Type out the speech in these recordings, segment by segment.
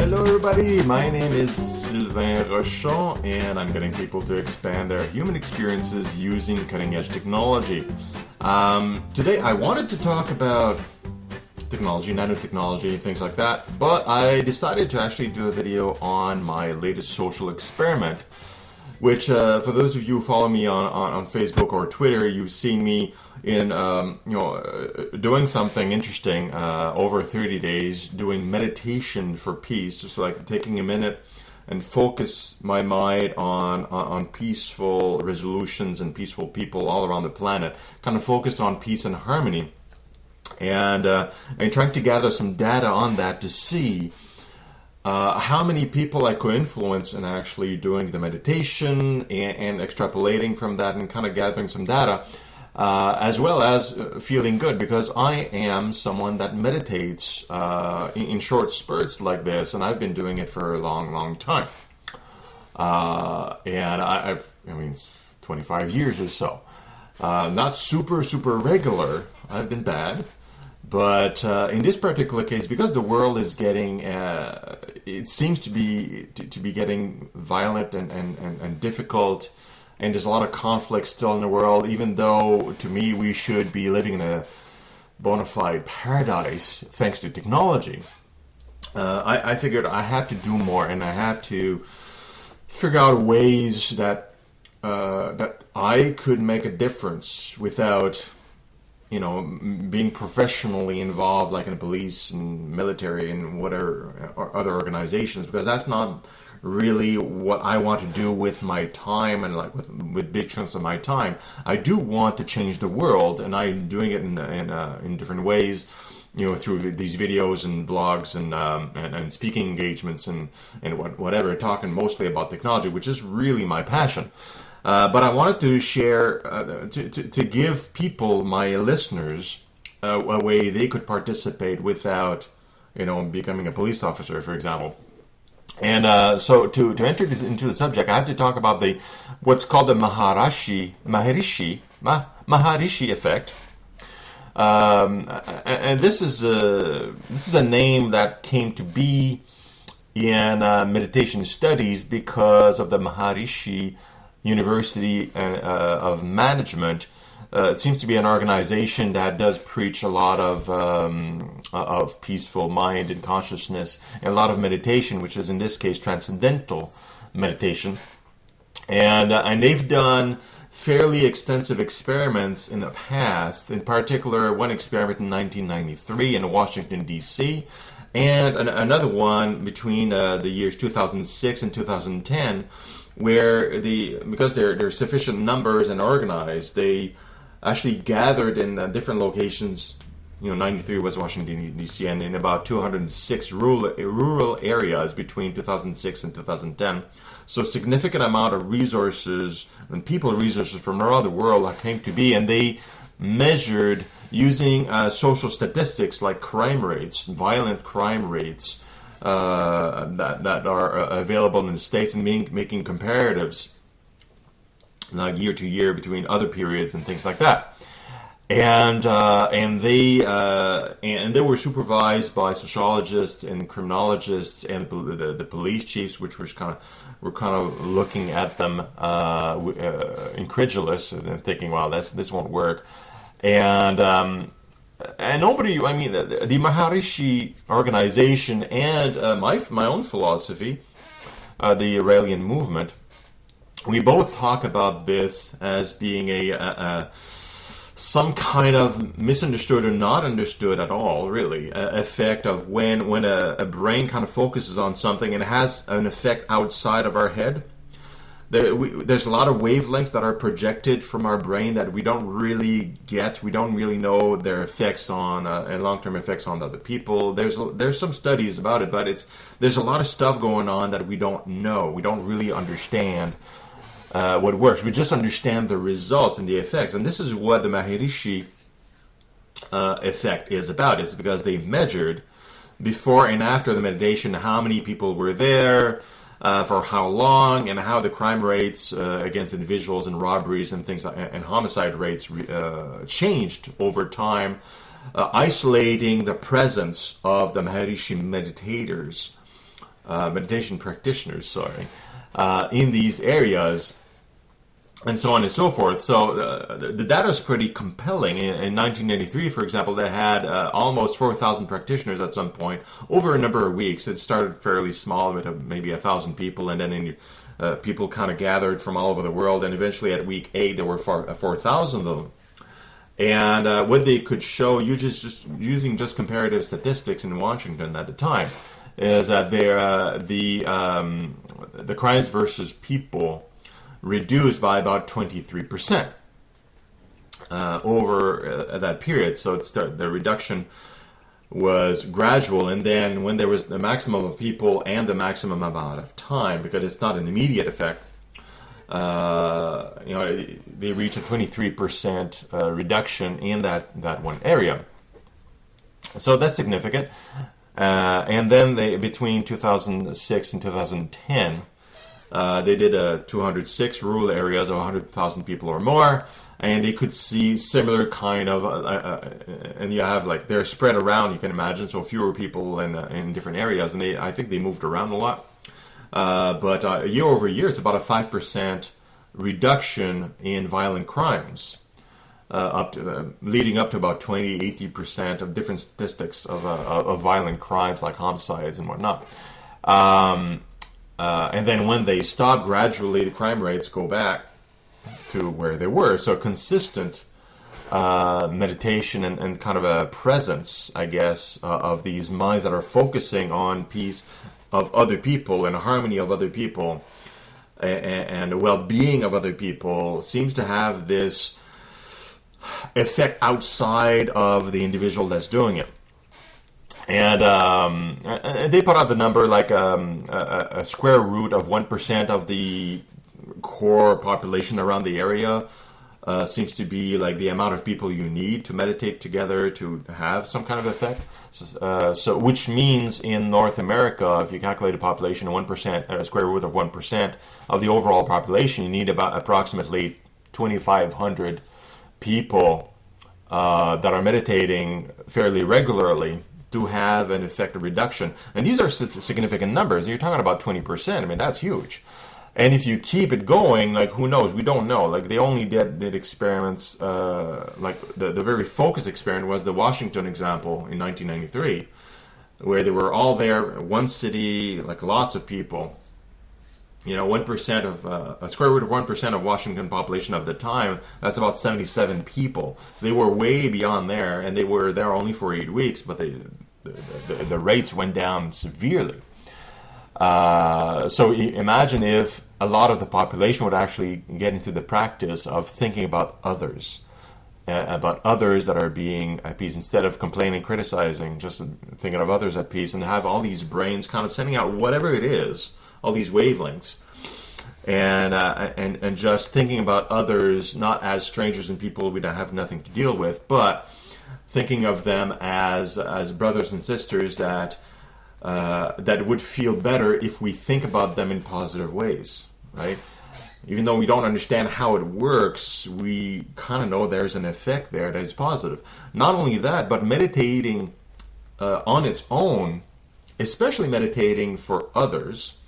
Hello everybody, my name is Sylvain Rochon and I'm getting people to expand their human experiences using cutting-edge technology. Today I wanted to talk about technology, nanotechnology, things like that, but I decided to actually do a video on my latest social experiment, which for those of you who follow me on Facebook or Twitter, you've seen me in doing something interesting over 30 days, doing meditation for peace, just like taking a minute and focus my mind on peaceful resolutions and peaceful people all around the planet, kind of focus on peace and harmony, and trying to gather some data on that to see how many people I could influence in actually doing the meditation and extrapolating from that and kind of gathering some data, as well as feeling good, because I am someone that meditates in short spurts like this, and I've been doing it for a long time. And I mean, 25 years or so. Not super regular. I've been bad. But in this particular case, because the world is getting, it seems to be getting violent and difficult, and there's a lot of conflict still in the world, even though to me we should be living in a bona fide paradise thanks to technology. I figured I have to do more, and I have to figure out ways that I could make a difference without being professionally involved, like in the police and military and whatever or other organizations, because that's not really what I want to do with my time and like with big chunks of my time. I do want to change the world, and I'm doing it in different ways, through these videos and blogs and speaking engagements and whatever, talking mostly about technology, which is really my passion. But I wanted to share, to give people, my listeners, a way they could participate without, becoming a police officer, for example. And so to enter into the subject, I have to talk about what's called the Maharishi effect. And this is a name that came to be in meditation studies because of the Maharishi University of Management. It seems to be an organization that does preach a lot of peaceful mind and consciousness, and a lot of meditation, which is in this case transcendental meditation. And they've done fairly extensive experiments in the past. In particular, one experiment in 1993 in Washington D.C., and another one between the years 2006 and 2010. Where because they're sufficient numbers and organized, they actually gathered in different locations. 93 was Washington D.C. and in about 206 rural areas between 2006 and 2010. So significant amount of resources and resources from around the world came to be, and they measured using social statistics like crime rates, violent crime rates, that are available in the States, and making comparatives like year to year between other periods and things like that. And they were supervised by sociologists and criminologists and the police chiefs, which were kind of looking at them incredulous and thinking, "Wow, this won't work." And nobody, the Maharishi organization and my own philosophy, the Iranian movement, we both talk about this as being some kind of misunderstood or not understood at all, really, effect of when a brain kind of focuses on something and it has an effect outside of our head. There's a lot of wavelengths that are projected from our brain that we don't really get. We don't really know their effects on and long-term effects on other people. There's some studies about it, but there's a lot of stuff going on that we don't know. We don't really understand what works. We just understand the results and the effects. And this is what the Maharishi effect is about. It's because they measured before and after the meditation how many people were there, for how long, and how the crime rates against individuals and robberies and things and homicide rates changed over time, isolating the presence of the Maharishi meditators meditation practitioners, sorry, in these areas, and so on and so forth. So the data is pretty compelling. In 1983, for example, they had almost 4,000 practitioners at some point over a number of weeks. It started fairly small, with maybe 1,000 people, and then people kind of gathered from all over the world, and eventually at week 8 there were 4,000 of them. And what they could show, just using just comparative statistics in Washington at the time, is that the crimes versus people reduced by about 23% over that period. So the reduction was gradual, and then when there was the maximum of people and the maximum amount of time, because it's not an immediate effect, they reach a 23% reduction in that one area. So that's significant. And then between 2006 and 2010, they did 206 rural areas of 100,000 people or more, and they could see similar kind of, and you have they're spread around, you can imagine, so fewer people in different areas, and I think they moved around a lot. But year over year, it's about a 5% reduction in violent crimes, leading up to about 20-80% of different statistics of violent crimes like homicides and whatnot. And then when they stop, gradually the crime rates go back to where they were. So consistent meditation and kind of a presence, I guess, of these minds that are focusing on peace of other people and harmony of other people and the well-being of other people seems to have this effect outside of the individual that's doing it. And they put out the number a square root of 1% of the core population around the area seems to be the amount of people you need to meditate together to have some kind of effect. So which means in North America, if you calculate a population of 1%, a square root of 1% of the overall population, you need about approximately 2,500 people that are meditating fairly regularly to have an effective reduction. And these are significant numbers. You're talking about 20%. I mean, that's huge. And if you keep it going, who knows? We don't know. They only did experiments, the very focused experiment was the Washington example in 1993, where they were all there, one city, lots of people. 1% of a square root of 1% of Washington population of the time, that's about 77 people. So they were way beyond there, and they were there only for 8 weeks, but the rates went down severely. So imagine if a lot of the population would actually get into the practice of thinking about others that are being at peace, instead of complaining, criticizing, just thinking of others at peace, and have all these brains kind of sending out whatever it is, all these wavelengths, and just thinking about others not as strangers and people we don't have nothing to deal with, but thinking of them as brothers and sisters that would feel better if we think about them in positive ways, right? Even though we don't understand how it works, we kind of know there's an effect there that is positive. Not only that, but meditating on its own, especially meditating for others,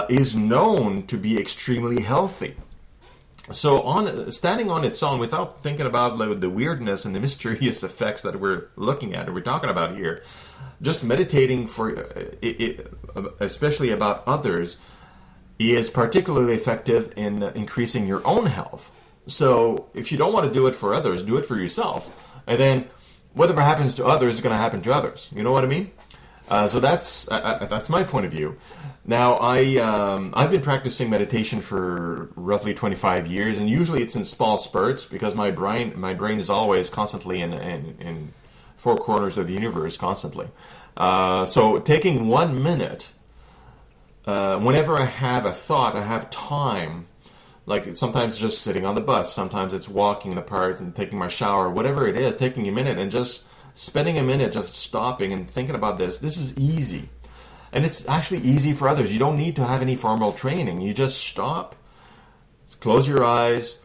is known to be extremely healthy. So standing on its own, without thinking about the weirdness and the mysterious effects that we're looking at and we're talking about here, just meditating for especially about others, is particularly effective in increasing your own health. So if you don't want to do it for others, do it for yourself. And then whatever happens to others is going to happen to others. You know what I mean? So that's my point of view. Now, I've been practicing meditation for roughly 25 years, and usually it's in small spurts because my brain is always constantly in four corners of the universe constantly. So taking 1 minute, whenever I have a thought, I have time, sometimes just sitting on the bus, sometimes it's walking in the park and taking my shower, whatever it is, taking a minute and just spending a minute of stopping and thinking about this is easy. And it's actually easy for others. You don't need to have any formal training. You just stop, close your eyes,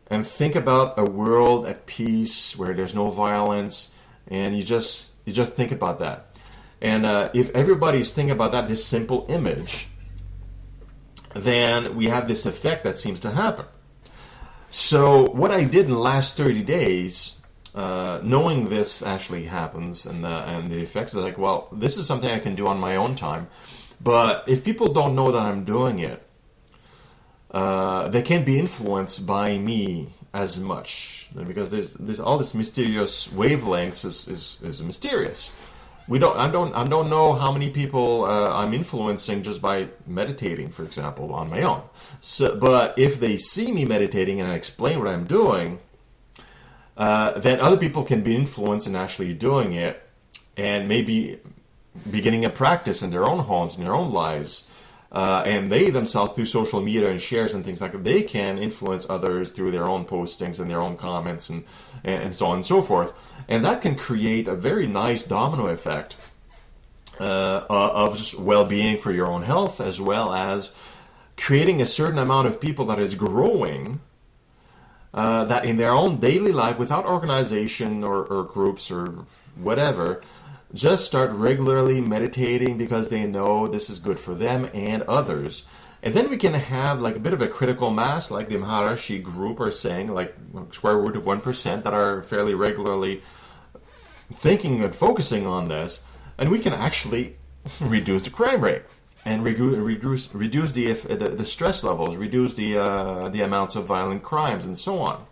and think about a world at peace where there's no violence, and you just think about that. And if everybody's thinking about that, this simple image, then we have this effect that seems to happen. So what I did in the last 30 days, knowing this actually happens and the effects, are like, well, this is something I can do on my own time. But if people don't know that I'm doing it, they can't be influenced by me as much, because there's all this mysterious wavelengths is mysterious. I don't know how many people I'm influencing just by meditating, for example, on my own. So, but if they see me meditating and I explain what I'm doing, then other people can be influenced in actually doing it, and maybe beginning a practice in their own homes, in their own lives. And they themselves, through social media and shares and things like that, they can influence others through their own postings and their own comments and so on and so forth. And that can create a very nice domino effect of just well-being for your own health, as well as creating a certain amount of people that is growing, that in their own daily life, without organization or groups or whatever, just start regularly meditating because they know this is good for them and others. And then we can have like a bit of a critical mass, like the Maharishi group are saying, like square root of 1% that are fairly regularly thinking and focusing on this. And we can actually reduce the crime rate and reduce the stress levels, reduce the amounts of violent crimes and so on.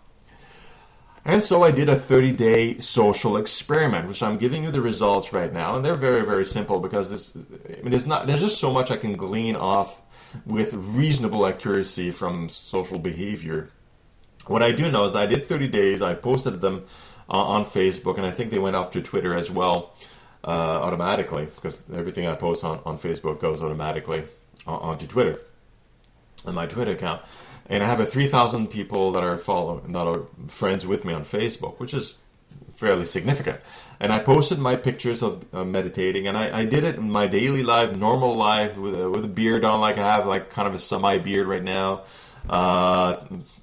And so I did a 30-day social experiment, which I'm giving you the results right now, and they're very, very simple because there's just so much I can glean off with reasonable accuracy from social behavior. What I do know is that I did 30 days. I posted them on Facebook, and I think they went off to Twitter as well automatically, because everything I post on Facebook goes automatically onto Twitter, on my Twitter account. And I have 3,000 people that are friends with me on Facebook, which is fairly significant. And I posted my pictures of meditating, and I did it in my daily life, normal life, with a beard on, like I have, like kind of a semi-beard right now.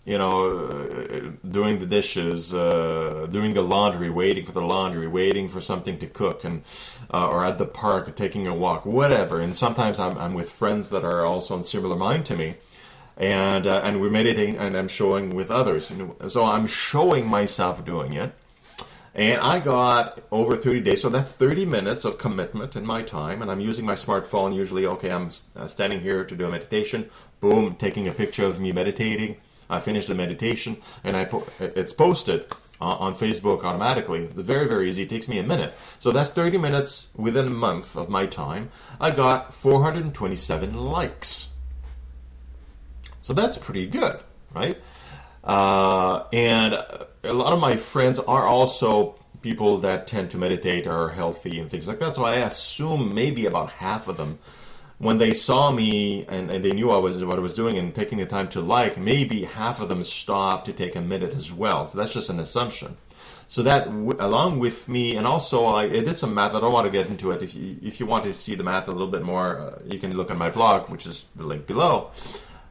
Doing the dishes, doing the laundry, waiting for the laundry, waiting for something to cook, and or at the park, taking a walk, whatever. And sometimes I'm with friends that are also in similar mind to me. And we're meditating, and I'm showing with others. And so I'm showing myself doing it. And I got over 30 days, so that's 30 minutes of commitment in my time. And I'm using my smartphone usually. Okay, I'm standing here to do a meditation. Boom, taking a picture of me meditating. I finished the meditation, and it's posted on Facebook automatically. Very, very easy. It takes me a minute. So that's 30 minutes within a month of my time. I got 427 likes. So that's pretty good, right? And a lot of my friends are also people that tend to meditate, are healthy and things like that. So I assume maybe about half of them, when they saw me and they knew what I was doing and taking the time to like, maybe half of them stopped to take a minute as well. So that's just an assumption. So that, along with me, and also I did some math. I don't want to get into it. If you want to see the math a little bit more, you can look at my blog, which is the link below.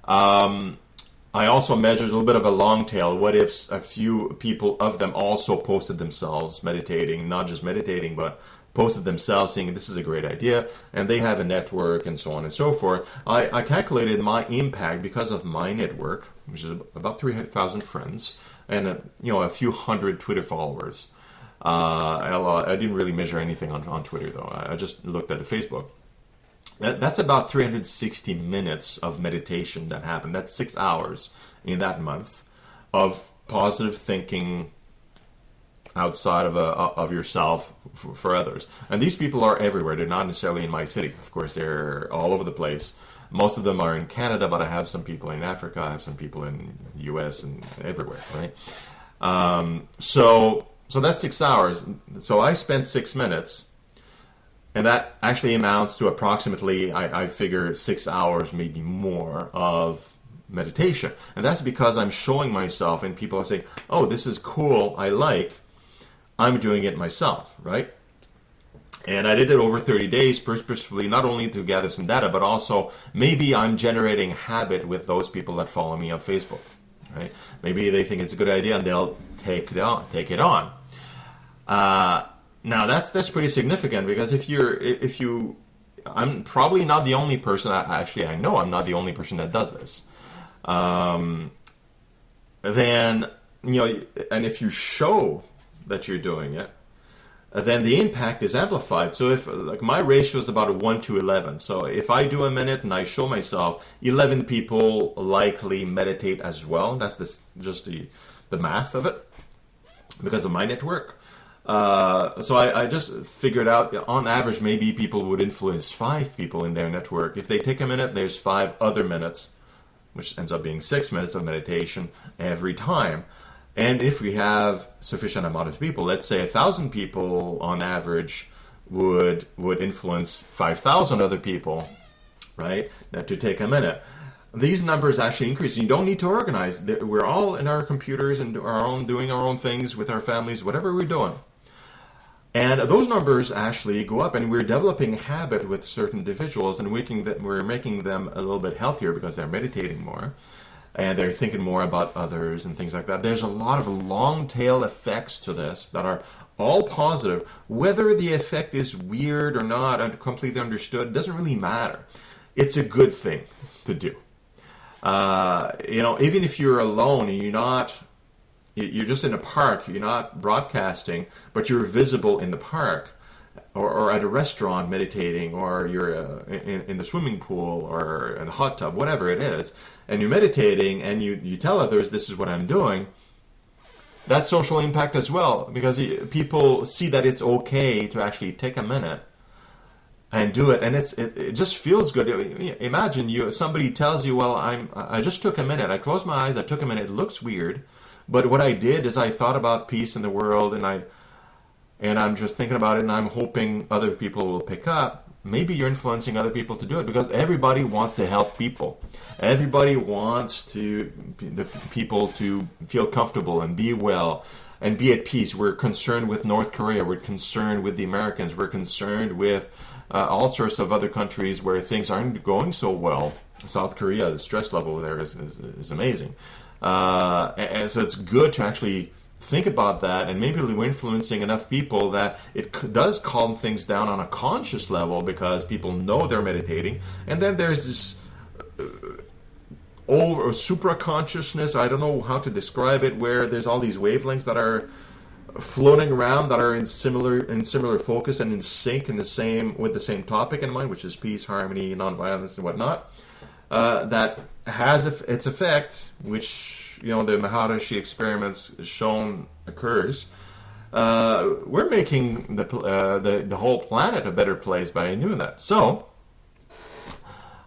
I also measured a little bit of a long tail. What if a few people of them also posted themselves meditating, not just meditating, but posted themselves saying this is a great idea, and they have a network and so on and so forth. I calculated my impact because of my network, which is about 3,000 friends, and a few hundred Twitter followers. I didn't really measure anything on Twitter though. I just looked at the Facebook. That's about 360 minutes of meditation that happened. That's 6 hours in that month of positive thinking outside of yourself for others. And these people are everywhere. They're not necessarily in my city. Of course, they're all over the place. Most of them are in Canada, but I have some people in Africa. I have some people in the US and everywhere, right? So that's 6 hours. So I spent 6 minutes. And that actually amounts to approximately, I figure, 6 hours, maybe more, of meditation. And that's because I'm showing myself, and people are saying, oh, this is cool, I like. I'm doing it myself, right? And I did it over 30 days, purposefully, not only to gather some data, but also maybe I'm generating habit with those people that follow me on Facebook, right? Maybe they think it's a good idea and they'll take it on. Now that's pretty significant, because if you, I'm probably not the only person. Actually, I know I'm not the only person that does this. Then, and if you show that you're doing it, then the impact is amplified. So if, like, my ratio is about a 1 to 11. So if I do a minute and I show myself, 11 people likely meditate as well. That's just the math of it, because of my network. So I just figured out, on average, maybe people would influence 5 people in their network. If they take a minute, there's 5 other minutes, which ends up being 6 minutes of meditation every time. And if we have sufficient amount of people, let's say 1,000 people on average would influence 5,000 other people, right? Now, to take a minute. These numbers actually increase. You don't need to organize. We're all in our computers and doing our own things with our families, whatever we're doing. And those numbers actually go up, and we're developing a habit with certain individuals, and we're making them a little bit healthier because they're meditating more, and they're thinking more about others and things like that. There's a lot of long tail effects to this that are all positive. Whether the effect is weird or not and completely understood doesn't really matter. It's a good thing to do. Even if you're alone and you're just in a park, you're not broadcasting, but you're visible in the park, or at a restaurant meditating, or you're in the swimming pool or in a hot tub, whatever it is, and you're meditating and you tell others, this is what I'm doing. That's social impact as well, because people see that it's okay to actually take a minute and do it, and it just feels good. Imagine somebody tells you, well, I just took a minute, I closed my eyes, I took a minute. It looks weird, but what I did is I thought about peace in the world, and I'm just thinking about it, and I'm hoping other people will pick up. Maybe you're influencing other people to do it, because everybody wants to help people. Everybody wants the people to feel comfortable and be well and be at peace. We're concerned with North Korea. We're concerned with the Americans. We're concerned with all sorts of other countries where things aren't going so well. South Korea, the stress level there is amazing. And so it's good to actually think about that, and maybe we're influencing enough people that it does calm things down on a conscious level, because people know they're meditating. And then there's this over supra consciousness, I don't know how to describe it, where there's all these wavelengths that are floating around that are in similar focus and in sync with the same topic in mind, which is peace, harmony, nonviolence, and whatnot. That has its effect, which the Maharishi experiments shown occurs. We're making the whole planet a better place by doing that. So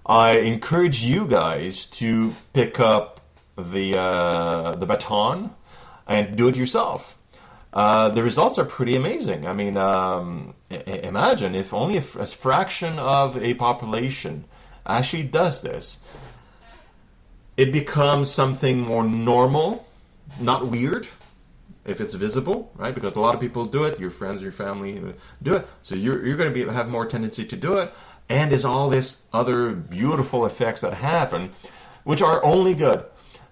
I encourage you guys to pick up the baton and do it yourself. The results are pretty amazing. I mean, imagine if only a fraction of a population actually does this. It becomes something more normal, not weird, if it's visible, right? Because a lot of people do it. Your friends, your family do it. So you're going to have more tendency to do it. And there's all this other beautiful effects that happen, which are only good.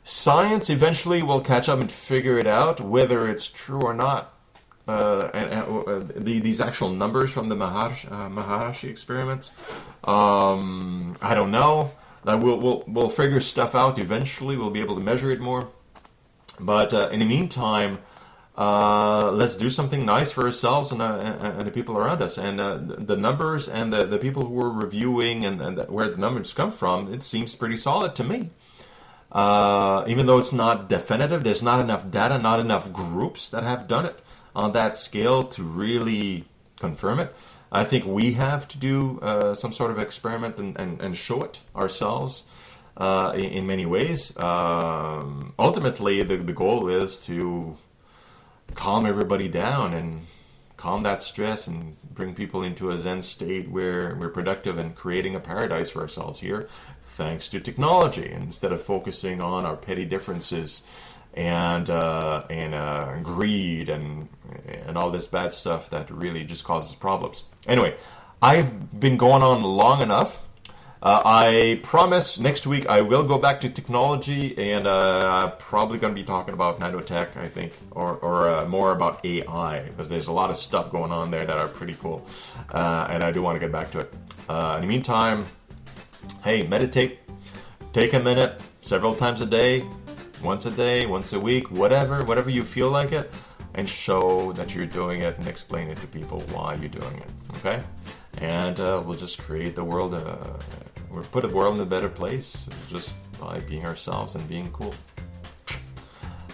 Science eventually will catch up and figure it out, whether it's true or not. These actual numbers from the Maharishi experiments, I don't know. We'll figure stuff out eventually. We'll be able to measure it more. But in the meantime, let's do something nice for ourselves and the people around us. And the numbers and the people who are reviewing and where the numbers come from, it seems pretty solid to me. Even though it's not definitive, there's not enough data, not enough groups that have done it on that scale to really confirm it. I think we have to do some sort of experiment and show it ourselves in many ways. Ultimately, the goal is to calm everybody down and calm that stress and bring people into a Zen state where we're productive and creating a paradise for ourselves here, thanks to technology, instead of focusing on our petty differences and greed and all this bad stuff that really just causes problems. Anyway, I've been going on long enough. I promise next week I will go back to technology, and I'm probably going to be talking about nanotech, I think, or more about AI, because there's a lot of stuff going on there that are pretty cool, and I do want to get back to it. In the meantime, hey, meditate. Take a minute several times a day, once a week, whatever you feel like it, and show that you're doing it and explain it to people why you're doing it, okay? And we'll just create the world, we'll put the world in a better place just by being ourselves and being cool.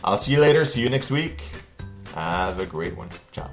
I'll see you later. See you next week. Have a great one. Ciao.